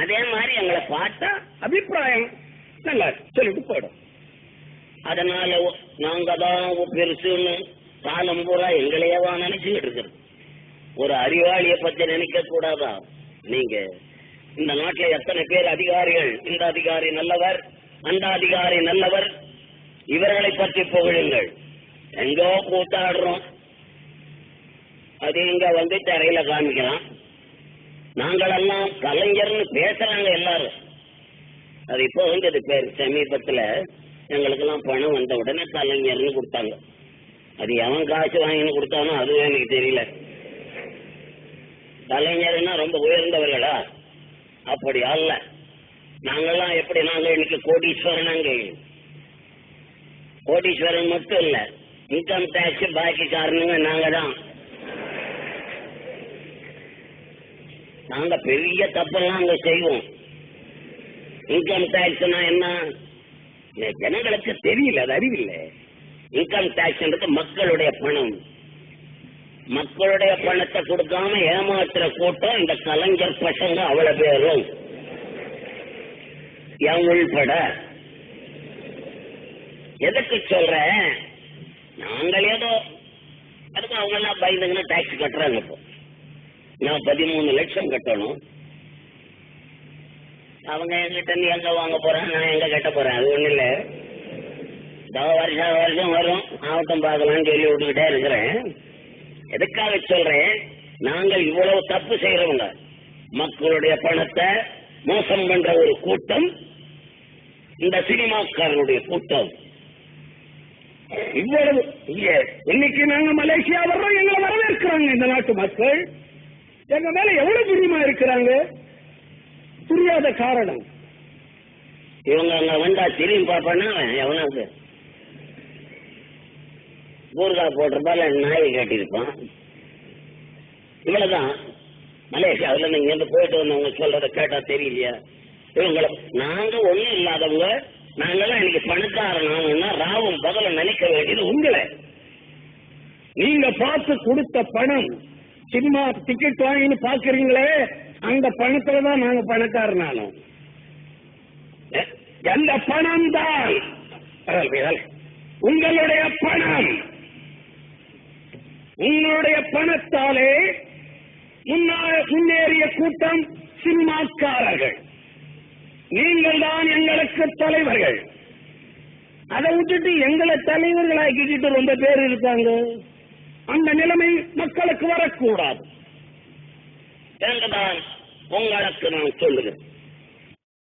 அதே மாதிரி எங்களை பார்த்தா அபிப்பிராயம் நல்லா சொல்லிட்டு போயிடும். அதனால நாங்க தான் பெருசுன்னு காலம் பூரா எங்களையவா நினைச்சுக்கிட்டு இருக்கிறது. ஒரு அறிவாளியை பத்தி நினைக்க கூடாதா? நீங்க இந்த நாட்டில் எத்தனை பேர் அதிகாரிகள், இந்த அதிகாரி நல்லவர், அந்த அதிகாரி நல்லவர், இவர்களை பற்றி புகழுங்கள். எங்கோ கூத்தாடுறோம், அது இங்க வந்து தரையில காமிக்கலாம். நாங்களெல்லாம் கலைஞர்னு பேசுறாங்க எல்லாரும். அது இப்போ வந்து அது பேர் சமீபத்துல எங்களுக்கெல்லாம் பணம் வந்த உடனே கலைஞர்னு கொடுத்தாங்க. அது எவன் காசு வாங்கின்னு கொடுத்தானோ அதுவே எனக்கு தெரியல. கலைஞர்னா ரொம்ப உயர்ந்தவர்களா? அப்படி அல்ல. நாங்கெல்லாம் எப்படி, நாங்க இன்னைக்கு கோடீஸ்வரன். கோடீஸ்வரன் மட்டும் இல்ல, இன்கம் டேக்ஸ் பாக்கி காரணங்க நாங்க தான். நாங்க பெரிய தப்பெல்லாம் அங்க செய்வோம். இன்கம் டேக்ஸ்னா என்ன ஜனங்களுக்கு தெரியல, அது அறிவில்லை. இன்கம் டேக்ஸ் மக்களுடைய பணம். மக்களுடைய பணத்தை கொடுக்காம ஏமாத்துற கூட்டம் இந்த கலைஞர் பசங்க அவ்வளவு பேரும் என் உள்பட. எதுக்கு சொல்ற, நாங்கள் ஏதோ அதுக்கு அவங்க எல்லாம் பயந்துங்கன்னா டாக்ஸ் கட்டுறாங்க. இப்போ நான் 13 லட்சம் கட்டணும். அவங்க எங்கிட்ட நீ எங்க வாங்க போறேன், நான் எங்க கட்ட போறேன், அது ஒண்ணு இல்ல. வருஷம் வரும், ஆவட்டம் பார்க்கலாம்னு சொல்லி விட்டுக்கிட்டே இருக்கிறேன். எதுக்காக சொல்றேன், நாங்கள் இவ்வளவு தப்பு செய்யறவங்க, மக்களுடைய பணத்தை மோசம் பண்ற ஒரு கூட்டம் இந்த சினிமாக்காரனுடைய கூட்டம். இவ்வளவு இன்னைக்கு நாங்க மலேசியா வர்றோம், எங்களை வரவேற்கிறாங்க இந்த நாட்டு மக்கள். எங்க மேல எவ்வளவு பிரியமா இருக்கிறாங்க, புரியாத காரணம். இவங்க அங்க வந்தா திரும்பி பாப்பான்னா எவனாவது ஊறுகாய் போட்டிருப்பால நாயை கேட்டிருப்பான். இவ்வளவுதான். மலேசியாவில் நீங்க இருந்து போயிட்டு வந்தவங்க சொல்றத கேட்டா தெரியலையா? இவங்களை நாங்க ஒண்ணும் இல்லாதவங்க, நாங்கெல்லாம் இன்னைக்கு பணக்காரனா ராவும் பகல நினைக்க வேண்டியது உங்களை. நீங்க பார்த்து கொடுத்த பணம், சினிமா டிக்கெட் வாங்கின்னு பாக்குறீங்களே, அந்த பணத்துலதான் நாங்க பணக்காரனானோம். எந்த பணம் தான் உங்களுடைய பணம். உங்களுடைய பணத்தாலே முன்னேறிய கூட்டம் சினிமாக்காரர்கள். நீங்கள் தான் எங்களுக்கு தலைவர்கள். அதை விட்டுட்டு எங்களை தலைவர்களாக்கிட்டு ரொம்ப பேர் இருக்காங்க. அந்த நிலைமை மக்களுக்கு வரக்கூடாது. உங்களுக்கு நான் சொல்லுகிறேன்.